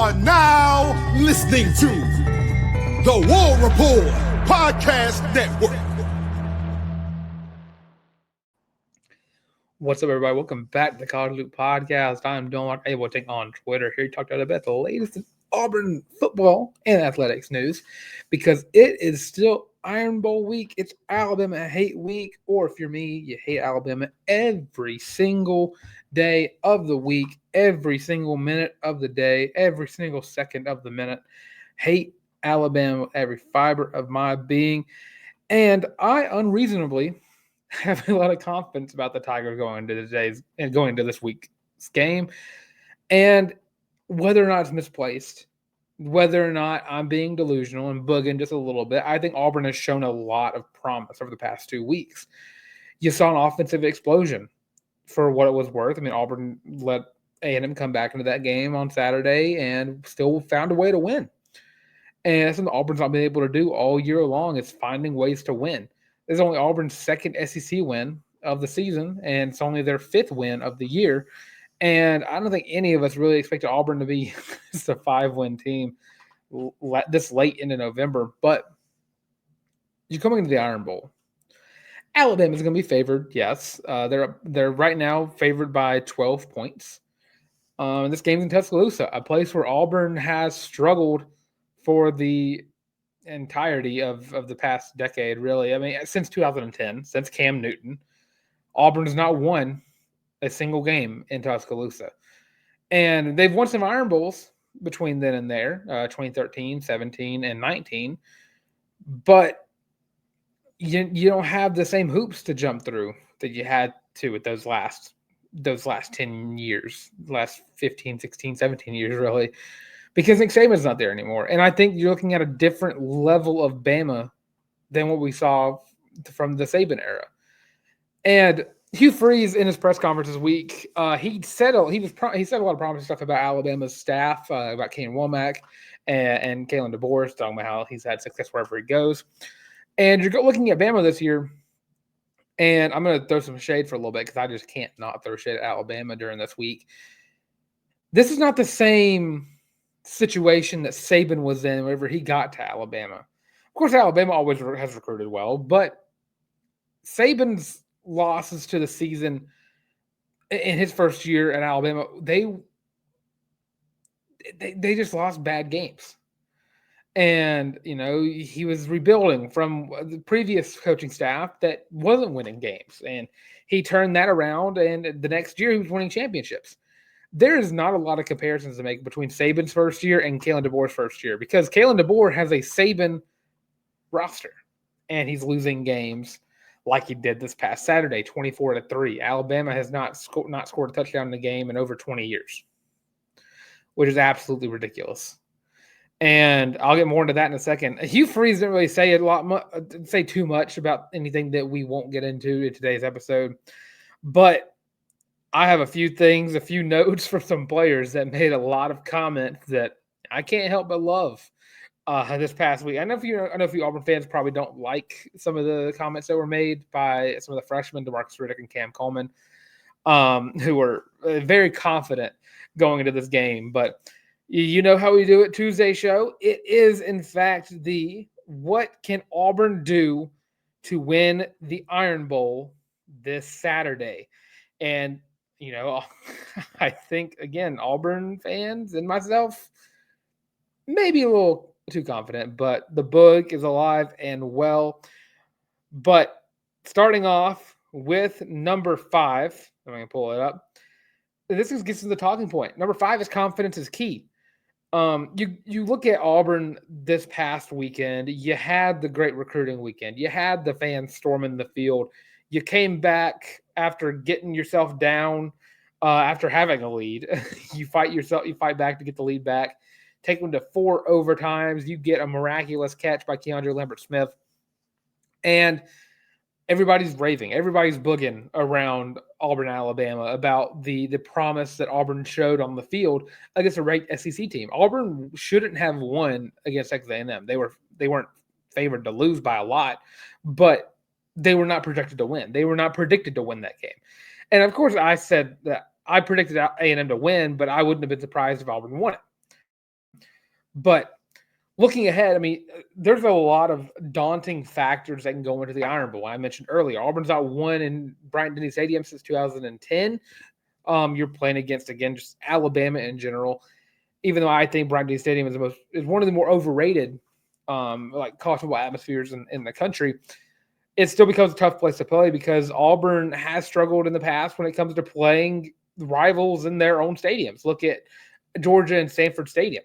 are now listening to the War Report Podcast Network. What's up, everybody? Welcome back to the College Loop Podcast. I'm Demarcus Riddick on Twitter here to talk about the latest in Auburn football and athletics news because it is still Iron Bowl week. It's Alabama hate week, or if you're me, you hate Alabama every single day of the week, every single minute of the day, every single second of the minute. Hate Alabama with every fiber of my being. And I unreasonably have a lot of confidence about the Tigers going into this week's game, and whether or not it's misplaced, whether or not I'm being delusional and bugging just a little bit. I think Auburn has shown a lot of promise over the past 2 weeks. You saw an offensive explosion for what it was worth. I mean, Auburn let A&M come back into that game on Saturday and still found a way to win. And that's something Auburn's not been able to do all year long, is finding ways to win. This is only Auburn's second SEC win of the season, and it's only their 5th win of the year. And I don't think any of us really expected Auburn to be just a 5-win team this late into November. But you're coming into the Iron Bowl. Alabama is going to be favored, yes. They're right now favored by 12 points. This game's in Tuscaloosa, a place where Auburn has struggled for the entirety of the past decade, really. I mean, since 2010, since Cam Newton, Auburn has not won a single game in Tuscaloosa. And they've won some Iron Bowls between then and there, 2013, 17, and 19. But you don't have the same hoops to jump through that you had to with those last 10 years, last 15, 16, 17 years, really. Because Nick Saban's not there anymore. And I think you're looking at a different level of Bama than what we saw from the Saban era. And Hugh Freeze, in his press conference this week, he said a lot of promising stuff about Alabama's staff, about Kane Womack and Kalen DeBoer, talking about how he's had success wherever he goes. And you're looking at Bama this year, and I'm going to throw some shade for a little bit because I just can't not throw shade at Alabama during this week. This is not the same situation that Saban was in whenever he got to Alabama. Of course, Alabama always has recruited well, but Saban's losses to the season in his first year at Alabama, they just lost bad games. And, he was rebuilding from the previous coaching staff that wasn't winning games. And he turned that around, and the next year he was winning championships. There is not a lot of comparisons to make between Saban's first year and Kalen DeBoer's first year, because Kalen DeBoer has a Saban roster, and he's losing games like he did this past Saturday, 24-3. Alabama has not scored a touchdown in the game in over 20 years, which is absolutely ridiculous. And I'll get more into that in a second. Hugh Freeze didn't really say too much about anything that we won't get into in today's episode, but I have a few notes for some players that made a lot of comments that I can't help but love this past week. I know a few Auburn fans probably don't like some of the comments that were made by some of the freshmen, Demarcus Riddick and Cam Coleman, who were very confident going into this game. But you know how we do it Tuesday show. It is, in fact, the what can Auburn do to win the Iron Bowl this Saturday? And I think, again, Auburn fans and myself, maybe a little too confident, but the book is alive and well. But starting off with number 5, I'm going to pull it up. This gets to the talking point. Number 5 is confidence is key. You look at Auburn this past weekend, you had the great recruiting weekend. You had the fans storming the field. You came back after getting yourself down, after having a lead. You fight back to get the lead back. Take them to 4 overtimes. You get a miraculous catch by Keandre Lambert-Smith. And everybody's raving. Everybody's booging around Auburn, Alabama about the promise that Auburn showed on the field against a ranked SEC team. Auburn shouldn't have won against Texas A&M. They weren't favored to lose by a lot, but they were not projected to win. They were not predicted to win that game. And, of course, I said that I predicted A&M to win, but I wouldn't have been surprised if Auburn won it. But looking ahead, I mean, there's a lot of daunting factors that can go into the Iron Bowl. I mentioned earlier, Auburn's not won in Bryant-Denny Stadium since 2010. You're playing against, again, just Alabama in general. Even though I think Bryant-Denny Stadium is one of the more overrated, like college football atmospheres in the country, it still becomes a tough place to play because Auburn has struggled in the past when it comes to playing rivals in their own stadiums. Look at Georgia and Sanford Stadium.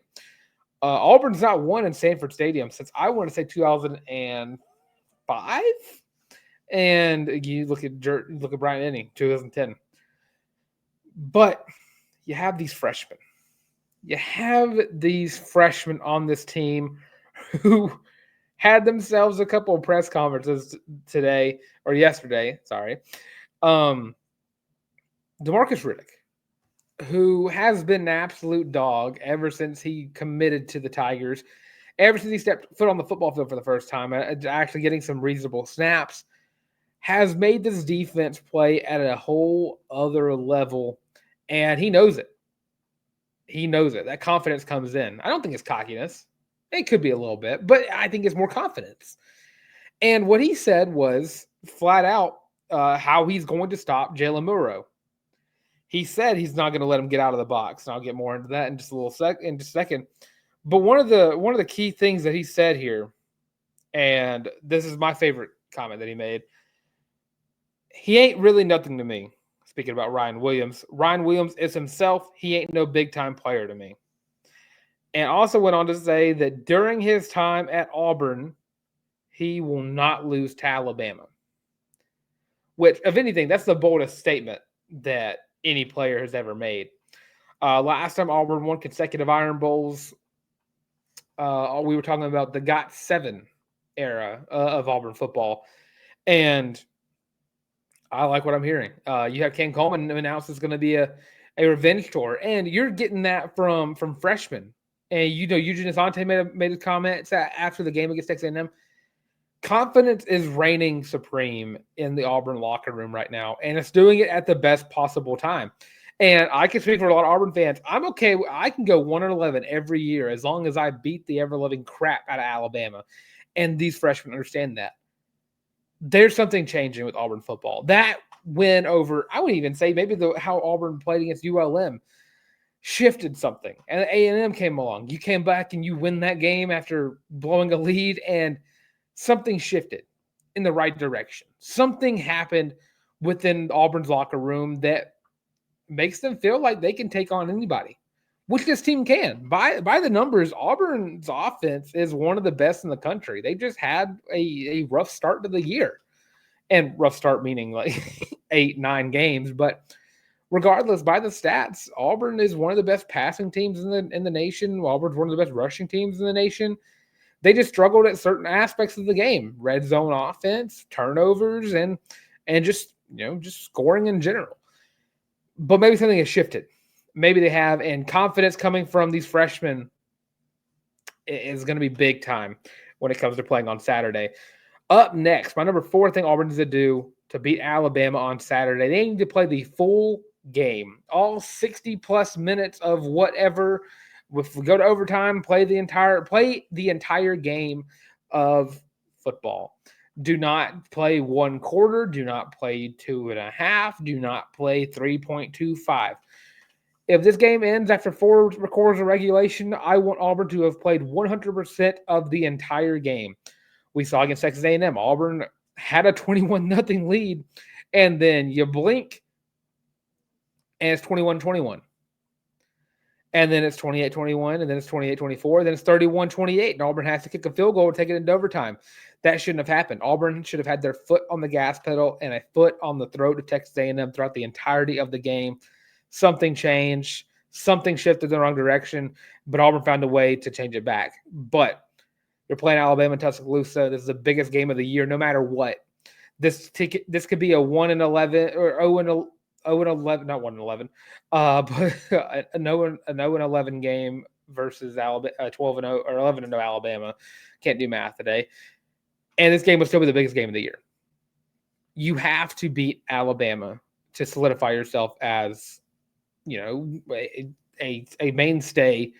Auburn's not won in Sanford Stadium since I want to say 2005, and you look at Bryant Denny 2010. But you have these freshmen. You have these freshmen on this team who had themselves a couple of press conferences today or yesterday. Sorry, Demarcus Riddick, who has been an absolute dog ever since he committed to the Tigers, ever since he stepped foot on the football field for the first time, actually getting some reasonable snaps, has made this defense play at a whole other level, and he knows it. He knows it. That confidence comes in. I don't think it's cockiness. It could be a little bit, but I think it's more confidence. And what he said was flat out how he's going to stop Jalen Milroe. He said he's not going to let him get out of the box, and I'll get more into that in just a second. But one of the key things that he said here, and this is my favorite comment that he made, he ain't really nothing to me. Speaking about Ryan Williams is himself. He ain't no big-time player to me. And also went on to say that during his time at Auburn, he will not lose to Alabama. Which, if anything, that's the boldest statement that any player has ever made. Last time Auburn won consecutive Iron Bowls, we were talking about the Got 7 era of Auburn football. And I like what I'm hearing. You have Ken Coleman announce it's going to be a revenge tour, and you're getting that from freshmen. And Eugene Asante made a comment after the game against Texas A&M. Confidence is reigning supreme in the Auburn locker room right now, and it's doing it at the best possible time. And I can speak for a lot of Auburn fans. I'm okay. I can go 1-11 every year as long as I beat the ever-loving crap out of Alabama. And these freshmen understand that. There's something changing with Auburn football. That win over, I would even say maybe how Auburn played against ULM shifted something. And A&M came along. You came back and you win that game after blowing a lead, and something shifted in the right direction. Something happened within Auburn's locker room that makes them feel like they can take on anybody, which this team can. By the numbers, Auburn's offense is one of the best in the country. They just had a rough start to the year. And rough start meaning like 8-9 games. But regardless, by the stats, Auburn is one of the best passing teams in the nation. Auburn's one of the best rushing teams in the nation. They just struggled at certain aspects of the game: red zone offense, turnovers, and just scoring in general. But maybe something has shifted. Maybe they have, and confidence coming from these freshmen is going to be big time when it comes to playing on Saturday. Up next, my number 4 thing Auburn needs to do to beat Alabama on Saturday, they need to play the full game, all 60-plus minutes of whatever. If we go to overtime, play the entire game of football. Do not play one quarter. Do not play 2.5. Do not play 3.25. If this game ends after 4 quarters of regulation, I want Auburn to have played 100% of the entire game. We saw against Texas A&M, Auburn had a 21-0 lead, and then you blink, and it's 21-21. And then it's 28-21, and then it's 28-24, then it's 31-28, and Auburn has to kick a field goal to take it into overtime. That shouldn't have happened. Auburn should have had their foot on the gas pedal and a foot on the throat of Texas A&M throughout the entirety of the game. Something changed. Something shifted in the wrong direction, but Auburn found a way to change it back. But you're playing Alabama in Tuscaloosa. This is the biggest game of the year, no matter what. This could be a 1-11 or 0-11, not 1-11, but a 0-11 game versus Alabama, 12-0 or 11-0 Alabama. Can't do math today. And this game will still be the biggest game of the year. You have to beat Alabama to solidify yourself as, a mainstay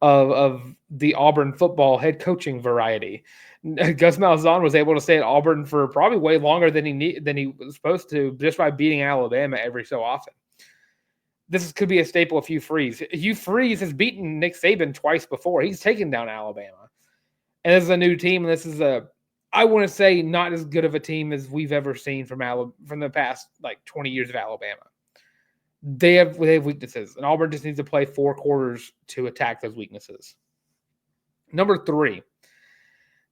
of the Auburn football head coaching variety. Gus Malzahn was able to stay at Auburn for probably way longer than he was supposed to, just by beating Alabama every so often. Could be a staple of Hugh Freeze. Hugh Freeze has beaten Nick Saban twice before. He's taken down Alabama. And this is a new team, and this is I want to say, not as good of a team as we've ever seen from the past 20 years of Alabama. They have weaknesses, and Auburn just needs to play 4 quarters to attack those weaknesses. Number 3,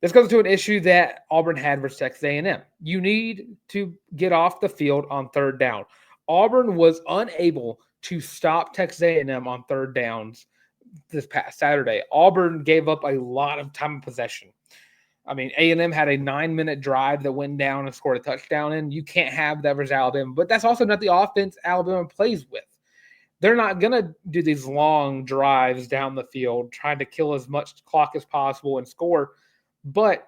this goes to an issue that Auburn had versus Texas A&M. You need to get off the field on 3rd down. Auburn was unable to stop Texas A&M on 3rd downs this past Saturday. Auburn gave up a lot of time of possession. I mean, A&M had a 9-minute drive that went down and scored a touchdown, and you can't have that versus Alabama. But that's also not the offense Alabama plays with. They're not going to do these long drives down the field, trying to kill as much clock as possible and score. But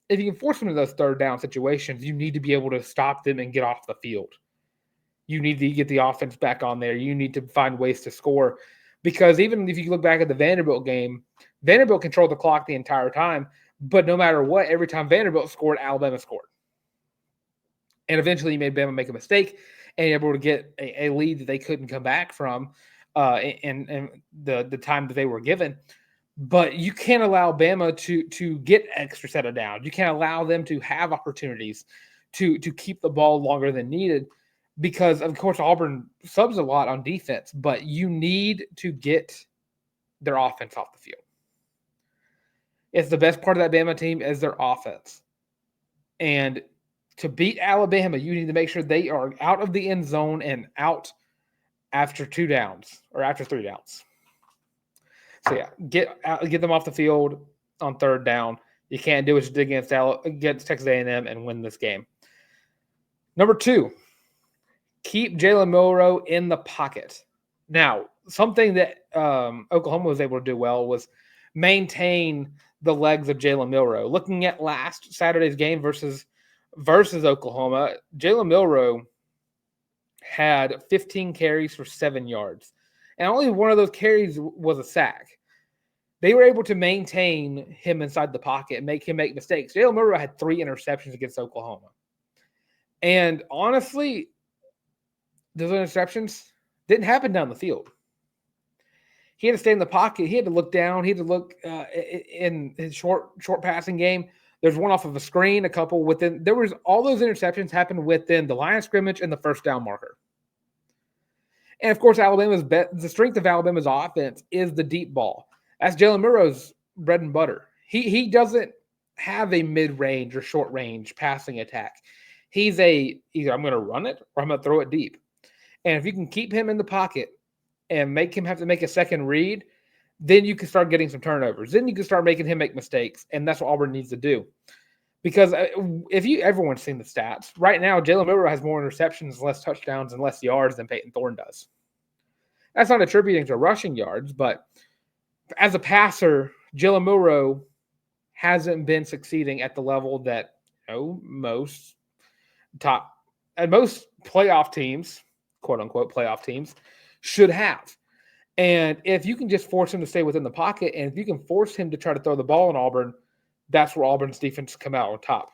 if you can force them into those 3rd down situations, you need to be able to stop them and get off the field. You need to get the offense back on there. You need to find ways to score. Because even if you look back at the Vanderbilt game, Vanderbilt controlled the clock the entire time. But no matter what, every time Vanderbilt scored, Alabama scored. And eventually you made Bama make a mistake and able to get a lead that they couldn't come back from in the time that they were given. But you can't allow Bama to get extra set of downs. You can't allow them to have opportunities to keep the ball longer than needed, because, of course, Auburn subs a lot on defense, but you need to get their offense off the field. It's the best part of that Bama team is their offense. And to beat Alabama, you need to make sure they are out of the end zone and out after 2 downs or after 3 downs. So, yeah, get them off the field on 3rd down. You can't do what you did against Texas A&M and win this game. Number 2, keep Jalen Milroe in the pocket. Now, something that Oklahoma was able to do well was maintain the legs of Jalen Milroe. Looking at last Saturday's game versus Oklahoma, Jalen Milroe had 15 carries for 7 yards. And only one of those carries was a sack. They were able to maintain him inside the pocket and make him make mistakes. Jalen Milroe had 3 interceptions against Oklahoma. And honestly, those interceptions didn't happen down the field. He had to stay in the pocket. He had to look down. He had to look in his short passing game. There's one off of a screen, a couple within. There was all those interceptions happened within the line of scrimmage and the 1st down marker. And of course, the strength of Alabama's offense is the deep ball. That's Jalen Milroe's bread and butter. He doesn't have a mid-range or short-range passing attack. He's either I'm going to run it or I'm going to throw it deep. And if you can keep him in the pocket and make him have to make a second read, then you can start getting some turnovers. Then you can start making him make mistakes, and that's what Auburn needs to do. Because if everyone's seen the stats, right now Jalen Milroe has more interceptions, less touchdowns, and less yards than Peyton Thorne does. That's not attributing to rushing yards, but as a passer, Jalen Milroe hasn't been succeeding at the level that most playoff teams, quote unquote playoff teams, should have. And if you can just force him to stay within the pocket, and if you can force him to try to throw the ball in Auburn, that's where Auburn's defense come out on top.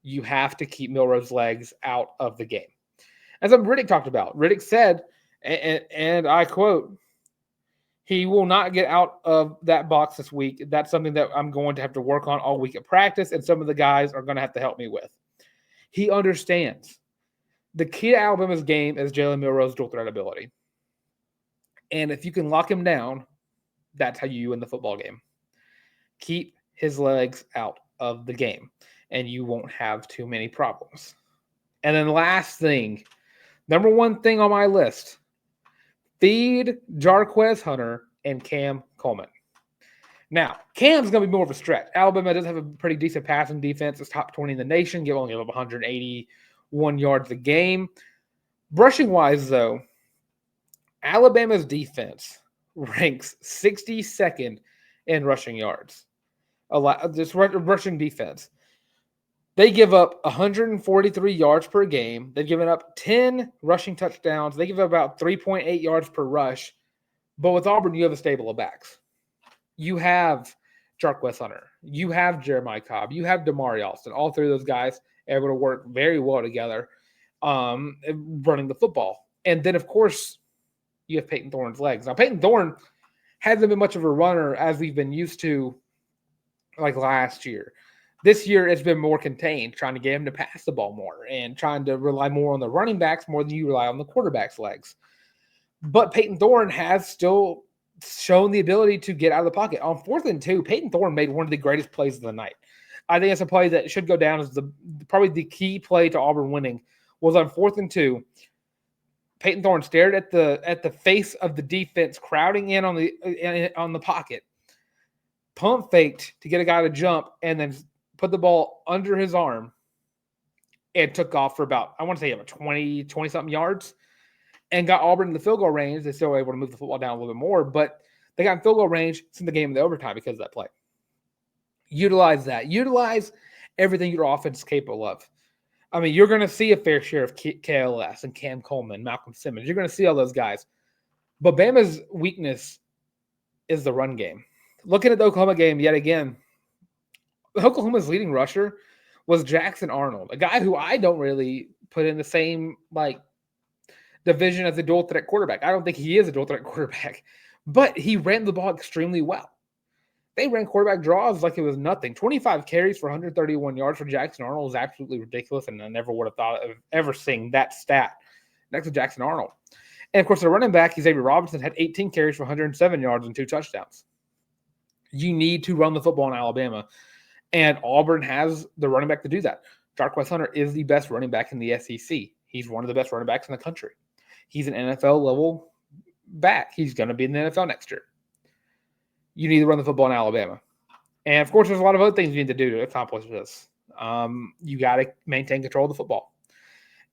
You have to keep Milroe's legs out of the game. As Riddick talked about, Riddick said, and I quote, "He will not get out of that box this week. That's something that I'm going to have to work on all week at practice, and some of the guys are going to have to help me with." He understands. The key to Alabama's game is Jalen Milroe's dual threat ability. And if you can lock him down, that's how you win the football game. Keep his legs out of the game, and you won't have too many problems. And then last thing, number 1 thing on my list, feed Jarquez Hunter and Cam Coleman. Now, Cam's going to be more of a stretch. Alabama does have a pretty decent passing defense. It's top 20 in the nation. Give only 181 yards a game. Rushing-wise, though, Alabama's defense ranks 62nd in rushing yards. Just rushing defense. They give up 143 yards per game. They've given up 10 rushing touchdowns. They give up about 3.8 yards per rush. But with Auburn, you have a stable of backs. You have Jarquez Hunter. You have Jeremiah Cobb. You have Damari Alston. All three of those guys able to work very well together running the football. And then, of course, you have Peyton Thorne's legs. Now, Peyton Thorne hasn't been much of a runner as we've been used to like last year. This year, it's been more contained, trying to get him to pass the ball more and trying to rely more on the running backs more than you rely on the quarterback's legs. But Peyton Thorne has still shown the ability to get out of the pocket. On 4th and 2, Peyton Thorne made one of the greatest plays of the night. I think it's a play that should go down as probably the key play to Auburn winning. Was on 4th and 2. Peyton Thorne stared at the face of the defense crowding in on the pocket, pump faked to get a guy to jump, and then put the ball under his arm and took off for about, I want to say, 20-something yards, and got Auburn in the field goal range. They still were able to move the football down a little bit more, but they got in field goal range since the game in the overtime because of that play. Utilize that. Utilize everything your offense is capable of. I mean, you're going to see a fair share of KLS and Cam Coleman, Malcolm Simmons. You're going to see all those guys. But Bama's weakness is the run game. Looking at the Oklahoma game yet again, Oklahoma's leading rusher was Jackson Arnold, a guy who I don't really put in the same division as a dual threat quarterback. I don't think he is a dual threat quarterback, but he ran the ball extremely well. They ran quarterback draws like it was nothing. 25 carries for 131 yards for Jackson Arnold is absolutely ridiculous, and I never would have thought of ever seeing that stat next to Jackson Arnold. And, of course, the running back, Xavier Robinson, had 18 carries for 107 yards and 2 touchdowns. You need to run the football in Alabama, and Auburn has the running back to do that. Jarquez Hunter is the best running back in the SEC. He's one of the best running backs in the country. He's an NFL-level back. He's going to be in the NFL next year. You need to run the football in Alabama. And, of course, there's a lot of other things you need to do to accomplish this. You got to maintain control of the football.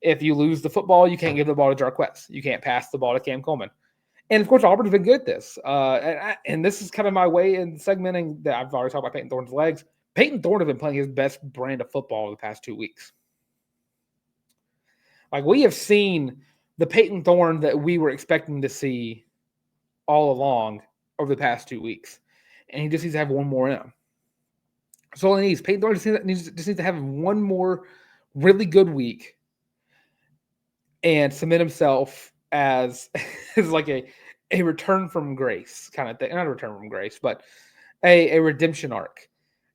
If you lose the football, you can't give the ball to Jarquez. You can't pass the ball to Cam Coleman. And, of course, Auburn's been good at this. And this is kind of my way in segmenting that I've already talked about Peyton Thorne's legs. Peyton Thorne has been playing his best brand of football over the past 2 weeks. We have seen the Peyton Thorne that we were expecting to see all along over the past 2 weeks. And he just needs to have one more in him. So all he needs, Peyton Thorne just needs to have one more really good week and submit himself as like a return from grace kind of thing. Not a return from grace, but a redemption arc.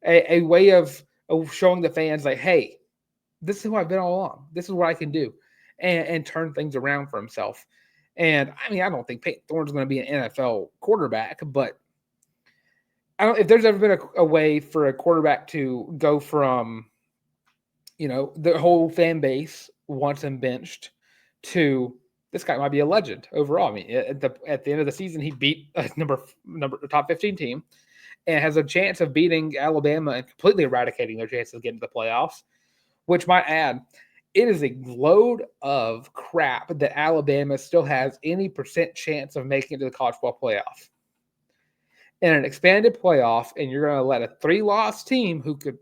A way of showing the fans hey, this is who I've been all along. This is what I can do. And turn things around for himself. And, I mean, I don't think Peyton Thorne's going to be an NFL quarterback, but if there's ever been a way for a quarterback to go from, the whole fan base wants him benched to this guy might be a legend overall. I mean, at the end of the season, he beat a top 15 team and has a chance of beating Alabama and completely eradicating their chances of getting to the playoffs, which might add, it is a load of crap that Alabama still has any % chance of making it to the college football playoff. In an expanded playoff, and you're going to let a 3-loss team who could,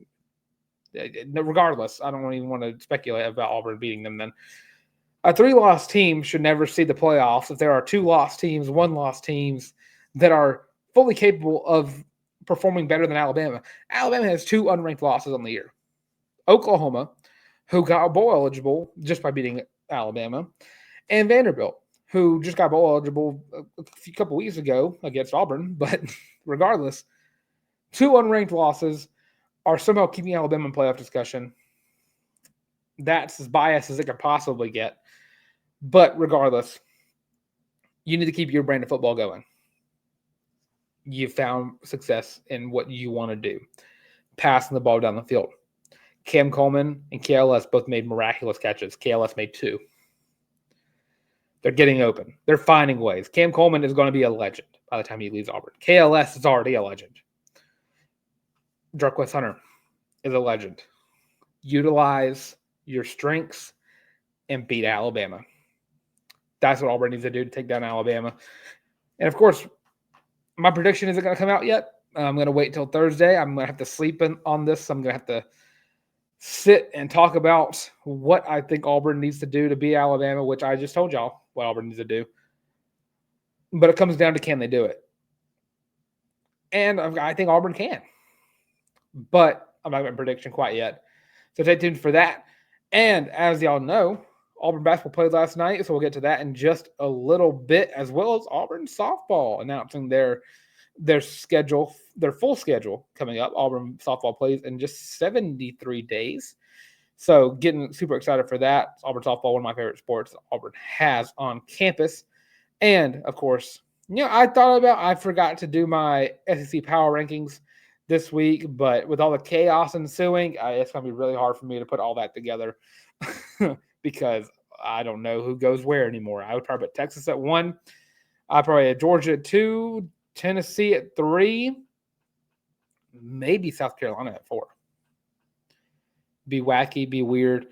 regardless, I don't even want to speculate about Auburn beating them then. A 3-loss team should never see the playoffs if there are 2-loss teams, 1-loss teams that are fully capable of performing better than Alabama. Alabama has 2 unranked losses on the year. Oklahoma, who got bowl eligible just by beating Alabama, and Vanderbilt, who just got bowl eligible a couple weeks ago against Auburn. But regardless, 2 unranked losses are somehow keeping Alabama in playoff discussion. That's as biased as it could possibly get. But regardless, you need to keep your brand of football going. You've found success in what you want to do, passing the ball down the field. Cam Coleman and KLS both made miraculous catches. KLS made 2. They're getting open. They're finding ways. Cam Coleman is going to be a legend by the time he leaves Auburn. KLS is already a legend. Jarquez Hunter is a legend. Utilize your strengths and beat Alabama. That's what Auburn needs to do to take down Alabama. And, of course, my prediction isn't going to come out yet. I'm going to wait until Thursday. I'm going to have to sleep on this. I'm going to have to sit and talk about what I think Auburn needs to do to beat Alabama, which I just told y'all what Auburn needs to do. But it comes down to, can they do it? And I think Auburn can. But I'm not going to prediction quite yet. So stay tuned for that. And as y'all know, Auburn basketball played last night, so we'll get to that in just a little bit, as well as Auburn softball announcing their schedule, their full schedule coming up. Auburn softball plays in just 73 days. So getting super excited for that. Auburn softball, one of my favorite sports Auburn has on campus. And of course, I forgot to do my SEC power rankings this week, but with all the chaos ensuing, it's going to be really hard for me to put all that together because I don't know who goes where anymore. I would probably put Texas at 1. I probably had Georgia at 2, Tennessee at 3, maybe South Carolina at 4. Be wacky, be weird.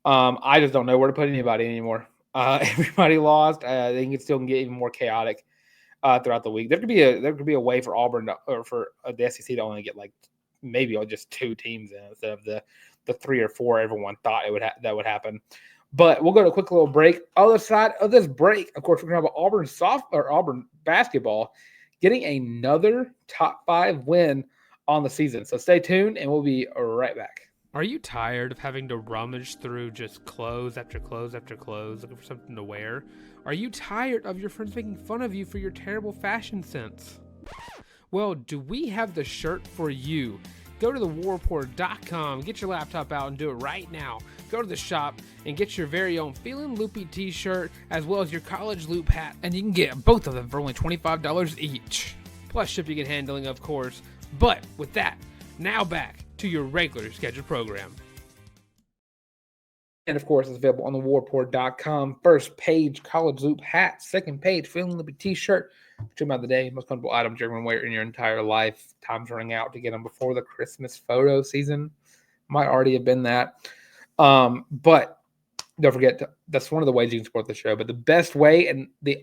I just don't know where to put anybody anymore. Everybody lost. They can still get even more chaotic throughout the week. There could be a way for Auburn or for the SEC to only get like maybe just 2 teams in instead of the 3 or 4 everyone thought that would happen. But we'll go to a quick little break. Other side of this break, of course, we're going to have Auburn basketball getting another top 5 win on the season. So stay tuned, and we'll be right back. Are you tired of having to rummage through just clothes after clothes after clothes looking for something to wear? Are you tired of your friends making fun of you for your terrible fashion sense? Well, do we have the shirt for you? Go to thewarreport.com, get your laptop out and do it right now. Go to the shop and get your very own Feelin' Loopy t-shirt as well as your college loop hat, and you can get both of them for only $25 each. Plus shipping and handling, of course. But with that, now back to your regular scheduled program. And of course, it's available on thewarreport.com. First page, college loop hat. Second page, Feelin' Loopy t-shirt. Trim of the day, most comfortable items you're going to wear in your entire life. Time's running out to get them before the Christmas photo season. Might already have been that. But don't forget, that's one of the ways you can support the show. But the best way and the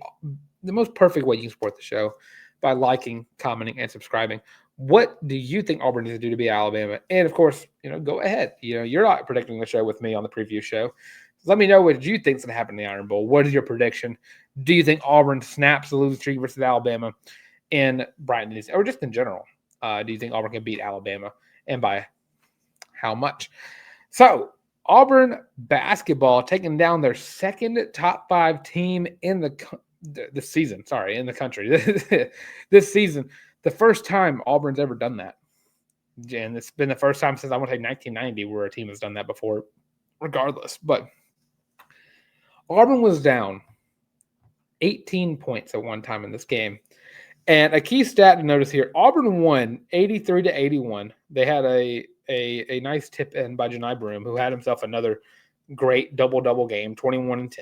most perfect way you can support the show by liking, commenting, and subscribing. What do you think Auburn needs to do to beat Alabama? And of course, go ahead. You're not predicting the show with me on the preview show. Let me know what you think is going to happen in the Iron Bowl. What is your prediction? Do you think Auburn snaps the losing streak versus Alabama in Bryant Denny, or just in general? Do you think Auburn can beat Alabama, and by how much? So Auburn basketball taking down their second top 5 team in the season. Sorry, in the country this season. The first time Auburn's ever done that. And it's been the first time since I want to say 1990 where a team has done that before, regardless. But Auburn was down 18 points at one time in this game. And a key stat to notice here, Auburn won 83-81. They had a nice tip in by Janai Broom, who had himself another great double-double game, 21-10.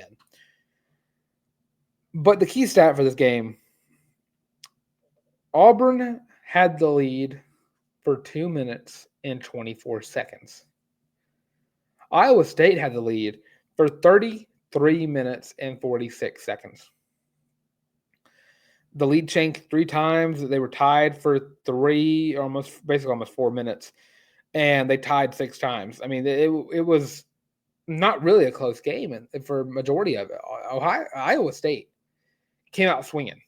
But the key stat for this game, Auburn had the lead for 2 minutes and 24 seconds. Iowa State had the lead for 33 minutes and 46 seconds. The lead changed 3 times. They were tied for almost 4 minutes, and they tied 6 times. I mean, it was not really a close game for a majority of it. Iowa State came out swinging.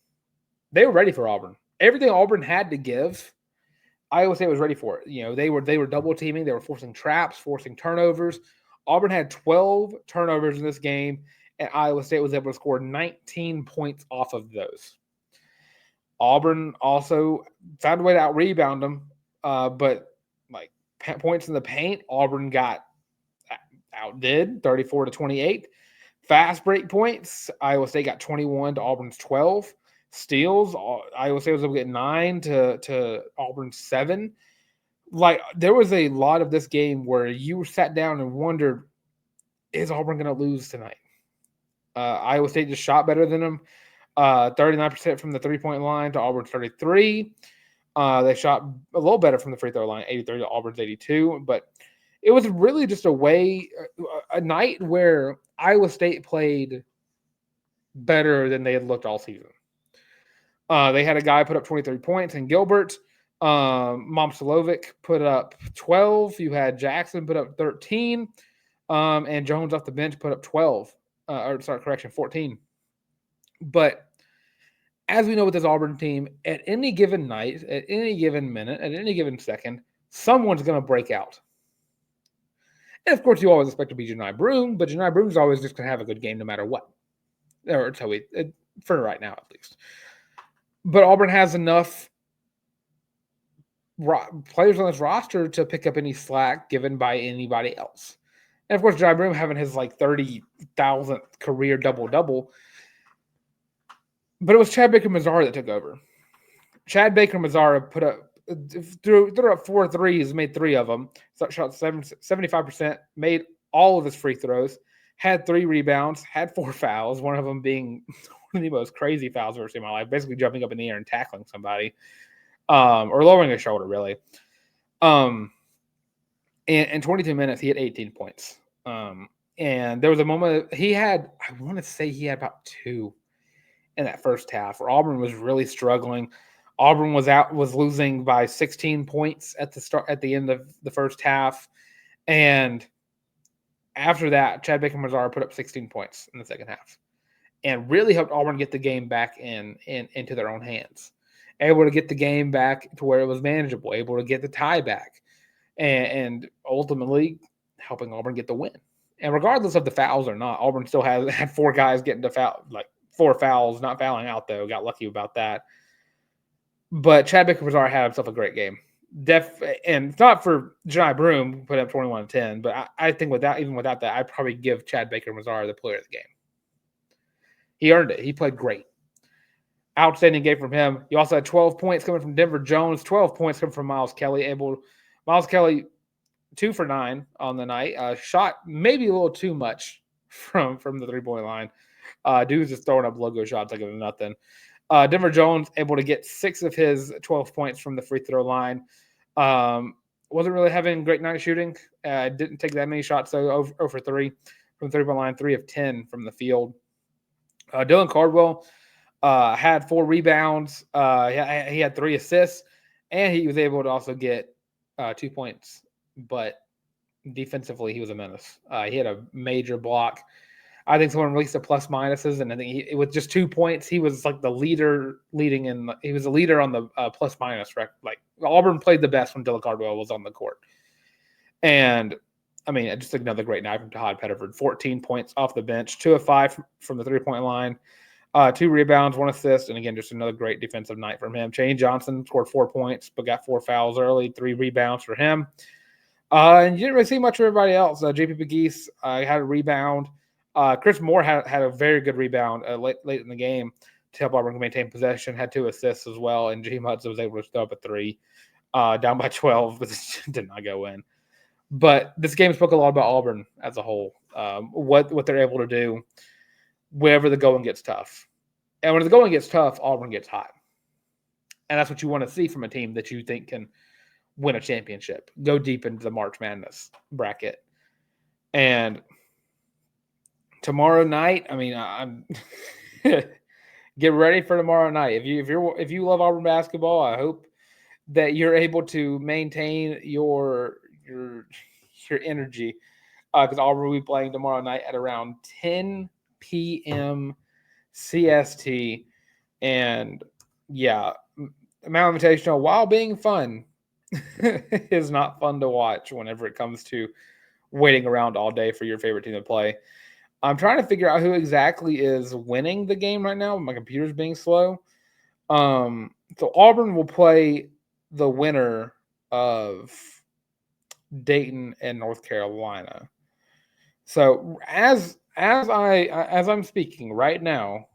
They were ready for Auburn. Everything Auburn had to give, Iowa State was ready for it. They were double teaming. They were forcing traps, forcing turnovers. Auburn had 12 turnovers in this game, and Iowa State was able to score 19 points off of those. Auburn also found a way to out-rebound them, but like points in the paint, Auburn got outdid 34-28. Fast break points, Iowa State got 21 to Auburn's 12. Steals, Iowa State was able to get 9 to Auburn's 7. Like, there was a lot of this game where you sat down and wondered, is Auburn going to lose tonight? Iowa State just shot better than them. 39% from the three-point line to Auburn's 33. They shot a little better from the free throw line, 83 to Auburn's 82. But it was really just a night where Iowa State played better than they had looked all season. They had a guy put up 23 points in Gilbert. Momcilovic put up 12. You had Jackson put up 13. And Jones off the bench put up 14. But as we know with this Auburn team, at any given night, at any given minute, at any given second, someone's going to break out. And of course, you always expect to be Janai Broome, but Janai Broome's always just going to have a good game no matter what. Or so for right now, at least. But Auburn has enough players on this roster to pick up any slack given by anybody else. And of course, Janai Broome having his 30,000th career double-double. But it was Chad Baker-Mazara that took over. Chad Baker-Mazara threw up 4 threes, made 3 of them. Shot 75%, made all of his free throws, had 3 rebounds, had 4 fouls, one of them being one of the most crazy fouls I've ever seen in my life, basically jumping up in the air and tackling somebody, or lowering his shoulder, really. In 22 minutes, he had 18 points. And there was a moment I want to say he had about 2 in that first half where Auburn was really struggling. Auburn was losing by 16 points at the end of the first half. And after that, Chad Baker-Mazara put up 16 points in the second half and really helped Auburn get the game back into their own hands. Able to get the game back to where it was manageable, able to get the tie back, and ultimately helping Auburn get the win. And regardless of the fouls or not, Auburn still had 4 guys getting to foul, 4 fouls, not fouling out, though. Got lucky about that. But Chad Baker-Mazara had himself a great game. And not for Janai Broome, put up 21-10, but I think even without that, I'd probably give Chad Baker-Mazara the player of the game. He earned it. He played great. Outstanding game from him. You also had 12 points coming from Denver Jones, 12 points coming from Miles Kelly. Miles Kelly, 2 for 9 on the night. Shot maybe a little too much from the 3-point line. Dude's just throwing up logo shots like it was nothing. Denver Jones able to get 6 of his 12 points from the free throw line. Wasn't really having great night shooting. Didn't take that many shots, though, 0 for 3 from the 3-point line, 3 of 10 from the field. Dylan Cardwell had 4 rebounds. He had 3 assists, and he was able to also get 2 points. But defensively, he was a menace. He had a major block. I think someone released the plus minuses, and I think with just 2 points, he was the leader he was the leader on the plus minus record. Auburn played the best when Dylan Cardwell was on the court. And I mean, just another great night from Todd Pettiford. 14 points off the bench, 2 of 5 from the 3-point line, 2 rebounds, 1 assist, and again, just another great defensive night from him. Shane Johnson scored 4 points, but got 4 fouls early, 3 rebounds for him. And you didn't really see much of everybody else. JP Pegues had a rebound. Chris Moore had a very good rebound late in the game to help Auburn maintain possession, had 2 assists as well, and Jaheim Hudson was able to throw up a 3, down by 12, but it did not go in. But this game spoke a lot about Auburn as a whole, what they're able to do whenever the going gets tough. And when the going gets tough, Auburn gets hot. And that's what you want to see from a team that you think can win a championship, go deep into the March Madness bracket. And tomorrow night, I mean, I'm get ready for tomorrow night. If you love Auburn basketball, I hope that you're able to maintain your energy, because Auburn will be playing tomorrow night at around 10 p.m. CST. And yeah, Maui Invitational, while being fun, is not fun to watch whenever it comes to waiting around all day for your favorite team to play. I'm trying to figure out who exactly is winning the game right now. My computer's being slow. So Auburn will play the winner of Dayton and North Carolina. So as I'm speaking right now,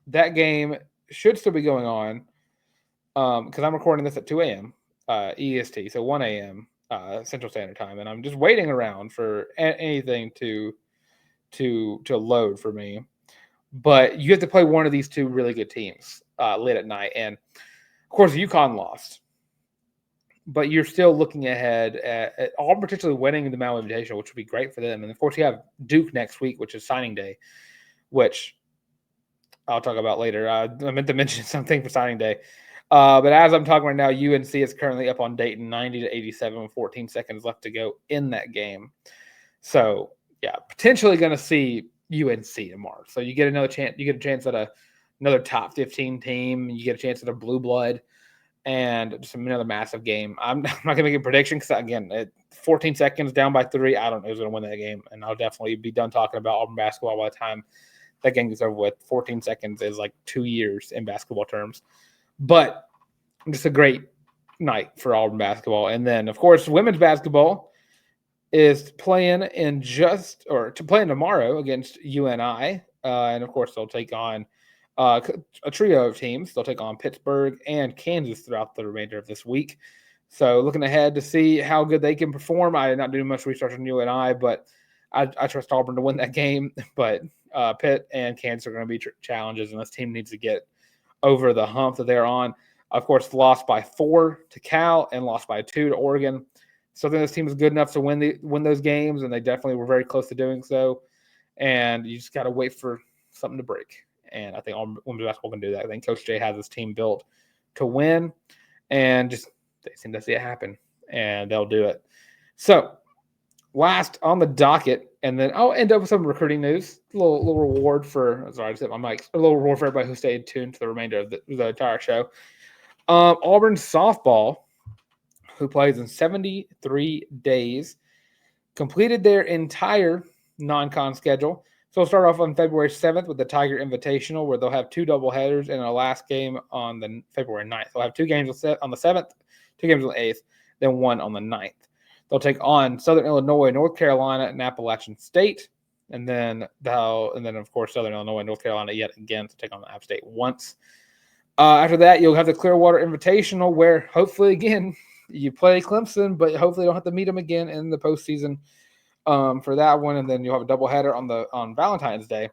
that game should still be going on, because I'm recording this at 2 a.m. EST, so 1 a.m. Central Standard Time, and I'm just waiting around for anything to load for me. But you have to play one of these 2 really good teams late at night, and of course UConn lost. But you're still looking ahead at Auburn potentially winning the Maui Invitational, which would be great for them. And, of course, you have Duke next week, which is signing day, which I'll talk about later. I meant to mention something for signing day. But as I'm talking right now, UNC is currently up on Dayton, 90-87, with 14 seconds left to go in that game. So, yeah, potentially going to see UNC tomorrow. So you get another chance. You get a chance at a another top 15 team. You get a chance at a blue blood and just another massive game. I'm not going to make a prediction because, again, at 14 seconds down by 3, I don't know who's going to win that game. And I'll definitely be done talking about Auburn basketball by the time that game gets over with. 14 seconds is like 2 years in basketball terms. But just a great night for Auburn basketball. And then, of course, women's basketball is playing tomorrow against UNI. And, of course, they'll take on a trio of teams. They'll take on Pittsburgh and Kansas throughout the remainder of this week. So looking ahead to see how good they can perform. I did not do much research on UNI, but I trust Auburn to win that game. But Pitt and Kansas are going to be challenges, and this team needs to get over the hump that they're on. Of course, lost by 4 to Cal and lost by 2 to Oregon. So I think this team is good enough to win those games, and they definitely were very close to doing so. And you just got to wait for something to break. And I think women's basketball can do that. I think Coach Jay has his team built to win, and just they seem to see it happen, and they'll do it. So last on the docket, and then I'll end up with some recruiting news. A little reward for – sorry, I just hit my mic. A little reward for everybody who stayed tuned to the remainder of the entire show. Auburn Softball, who plays in 73 days, completed their entire non-con schedule. So we'll start off on February 7th with the Tiger Invitational, where they'll have 2 doubleheaders and a last game on the February 9th. They'll have 2 games on the 7th, 2 games on the 8th, then 1 on the 9th. They'll take on Southern Illinois, North Carolina, and Appalachian State. And then, of course, Southern Illinois, North Carolina yet again to take on App State once. After that, you'll have the Clearwater Invitational, where hopefully, again, you play Clemson, but hopefully you don't have to meet them again in the postseason for that one. And then you'll have a doubleheader on Valentine's Day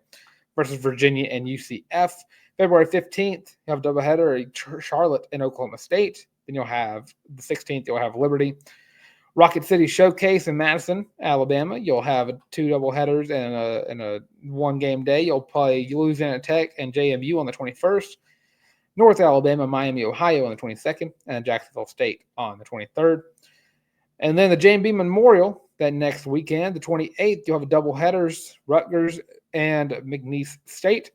versus Virginia and UCF. February 15th, you have a doubleheader, Charlotte and Oklahoma State. Then you'll have the 16th, you'll have Liberty. Rocket City Showcase in Madison, Alabama. You'll have 2 doubleheaders and a 1-game day. You'll play Louisiana Tech and JMU on the 21st. North Alabama, Miami, Ohio on the 22nd, and Jacksonville State on the 23rd. And then the J.M.B. Memorial that next weekend, the 28th, you'll have doubleheaders, Rutgers and McNeese State.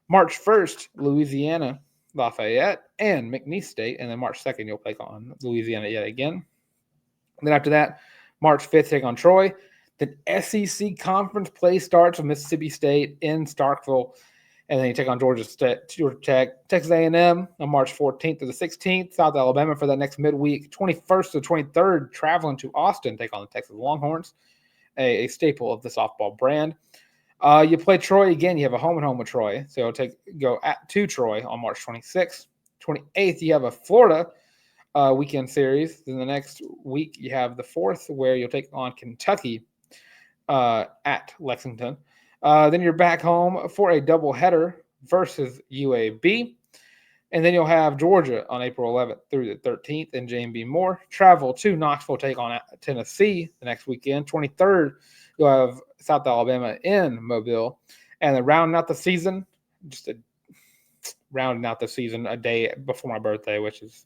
March 1st, Louisiana, Lafayette, and McNeese State. And then March 2nd, you'll take on Louisiana yet again. And then after that, March 5th, take on Troy. The SEC Conference play starts with Mississippi State in Starkville. And then you take on Georgia Tech, Texas A&M on March 14th to the 16th, South Alabama for that next midweek, 21st to 23rd, traveling to Austin, take on the Texas Longhorns, a staple of the softball brand. You play Troy again. You have a home-and-home with Troy. So you'll go to Troy on March 26th. 28th, you have a Florida weekend series. Then the next week, you have the 4th, where you'll take on Kentucky at Lexington. Then you're back home for a doubleheader versus UAB. And then you'll have Georgia on April 11th through the 13th and J.M.B. Moore. Travel to Knoxville, take on Tennessee the next weekend. 23rd, you'll have South Alabama in Mobile. And then rounding out the season a day before my birthday, which is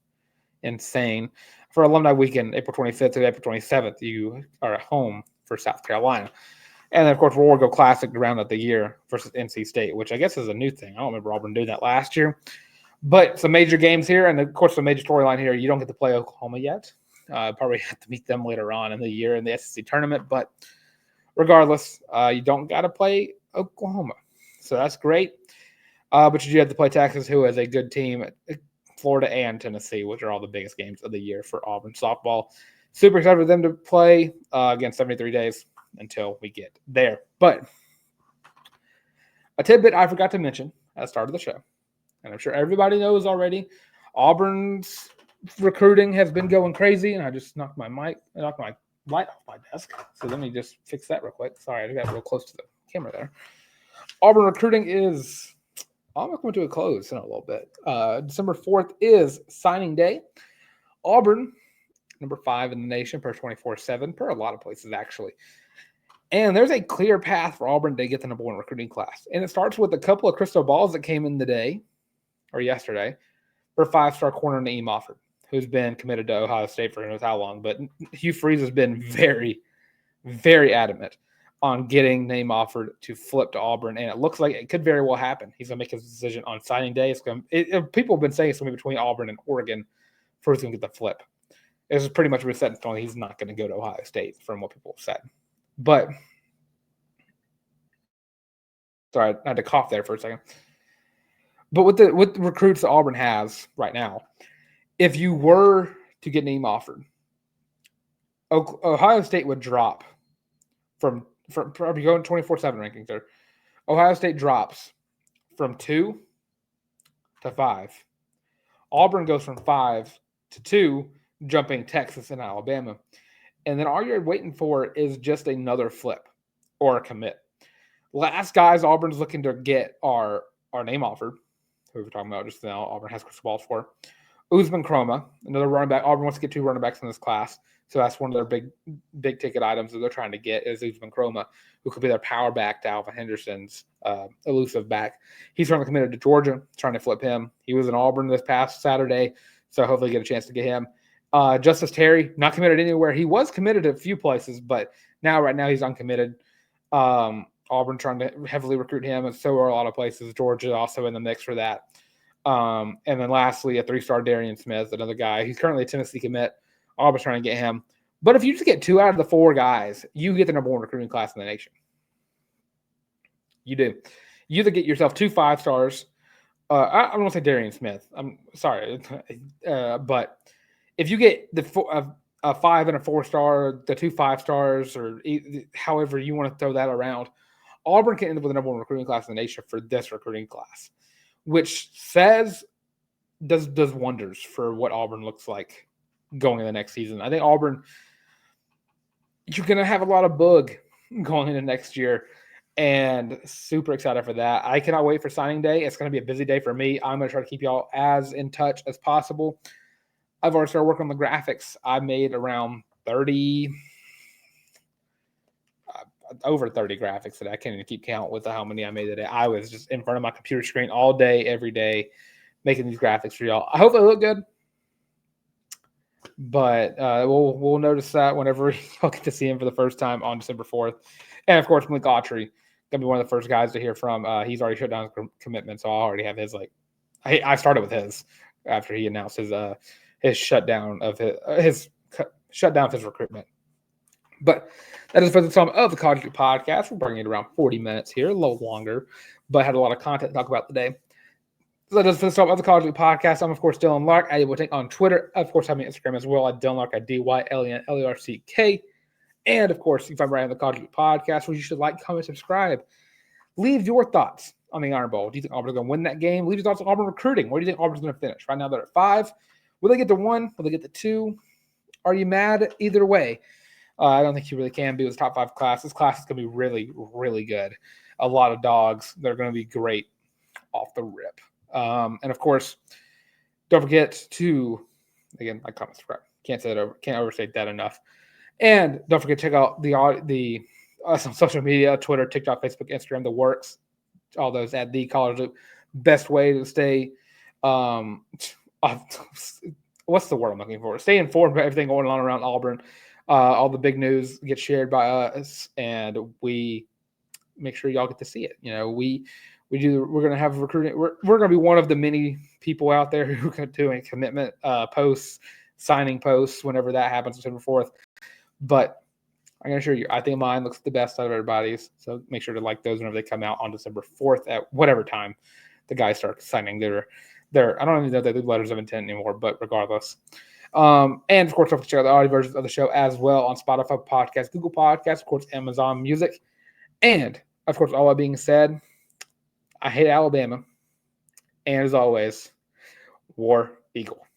insane. For Alumni Weekend, April 25th to April 27th, you are at home for South Carolina. And then, of course, War Go Classic to round out the year versus NC State, which I guess is a new thing. I don't remember Auburn doing that last year. But some major games here, and, of course, the major storyline here, you don't get to play Oklahoma yet. Probably have to meet them later on in the year in the SEC tournament. But regardless, you don't got to play Oklahoma. So that's great. But you do have to play Texas, who is a good team, Florida and Tennessee, which are all the biggest games of the year for Auburn softball. Super excited for them to play again 73 days until we get there. But a tidbit I forgot to mention at the start of the show, and I'm sure everybody knows already, Auburn's recruiting has been going crazy, and I just knocked my light off my desk. So let me just fix that real quick. Sorry, I got real close to the camera there. Auburn recruiting is almost coming to a close in a little bit. December 4th is signing day. Auburn, number 5 in the nation per 24/7, per a lot of places actually. And there's a clear path for Auburn to get the number 1 recruiting class. And it starts with a couple of crystal balls that came in yesterday, for 5-star corner Naeem Offord, who's been committed to Ohio State for who knows how long. But Hugh Freeze has been very, very adamant on getting name offered to flip to Auburn, and it looks like it could very well happen. He's going to make his decision on signing day. People have been saying it's going to be between Auburn and Oregon for who's going to get the flip. It's pretty much set in stone. He's not going to go to Ohio State from what people have said. But, sorry, I had to cough there for a second. But with the recruits that Auburn has right now, if you were to get name offered, Ohio State would drop from probably going 24/7 rankings there. Ohio State drops from 2 to 5. Auburn goes from 5 to 2, jumping Texas and Alabama. And then all you're waiting for is just another flip or a commit. Last guys Auburn's looking to get are name offered, who we're talking about just now. Auburn has crystal balls for. Usman Chroma, another running back. Auburn wants to get 2 running backs in this class. So that's one of their big ticket items that they're trying to get is Usman Chroma, who could be their power back to Alvin Henderson's elusive back. He's currently committed to Georgia, trying to flip him. He was in Auburn this past Saturday, so hopefully get a chance to get him. Justice Terry, not committed anywhere. He was committed to a few places, but right now he's uncommitted. Auburn trying to heavily recruit him, and so are a lot of places. Georgia also in the mix for that. And then lastly, a 3-star Darian Smith, another guy. He's currently a Tennessee commit. Auburn's trying to get him. But if you just get 2 out of the 4 guys, you get the number 1 recruiting class in the nation. You do. You either get yourself 2 5-stars. I don't want to say Darian Smith. I'm sorry. But if you get a 5 and a 4-star, the 2 5-stars, or however you want to throw that around, Auburn can end up with the number 1 recruiting class in the nation for this recruiting class, which does wonders for what Auburn looks like going in the next season. I think Auburn, you're going to have a lot of bug going into next year, and super excited for that. I cannot wait for signing day. It's going to be a busy day for me. I'm going to try to keep y'all as in touch as possible. I've already started working on the graphics. I made around 30, over 30 graphics today. I can't even keep count with how many I made today. I was just in front of my computer screen all day, every day, making these graphics for y'all. I hope they look good. But we'll notice that whenever y'all get to see him for the first time on December 4th. And, of course, Malik Autry, going to be one of the first guys to hear from. He's already shut down his commitment, so I already have his. I started with his after he announced his shutdown of his recruitment. But that is for the time of the College Group Podcast. We're bringing it around 40 minutes here, a little longer, but had a lot of content to talk about today. So that is for the start of the College League Podcast. I'm, of course, Dylan Larck. I will take on Twitter. Of course, I have my Instagram as well at Dylan Larck, at DYLENLARCK. And, of course, you can find me right on the College League Podcast, where you should like, comment, subscribe. Leave your thoughts on the Iron Bowl. Do you think Auburn's going to win that game? Leave your thoughts on Auburn recruiting. Where do you think Auburn's going to finish? Right now they're at 5. Will they get to 1? Will they get to 2? Are you mad? Either way. I don't think you really can be with top 5 class. This class is going to be really, really good. A lot of dogs. They're going to be great off the rip. And of course, don't forget to, again, like, comment, subscribe. Can't overstate that enough. And don't forget to check out the some social media, Twitter, TikTok, Facebook, Instagram, the works. All those at the College Loop. Best way to stay, what's the word I'm looking for? Stay informed about everything going on around Auburn. All the big news gets shared by us, and we make sure y'all get to see it. We're going to have recruiting. We're going to be one of the many people out there who are doing commitment posts, signing posts whenever that happens, December 4th. But I'm going to show you, I think mine looks the best out of everybody's. So make sure to like those whenever they come out on December 4th at whatever time the guys start signing their I don't even know if they do letters of intent anymore, but regardless. And of course, don't forget to check out the audio versions of the show as well on Spotify Podcasts, Google Podcasts, of course, Amazon Music. And of course, all that being said, I hate Alabama. And as always, War Eagle.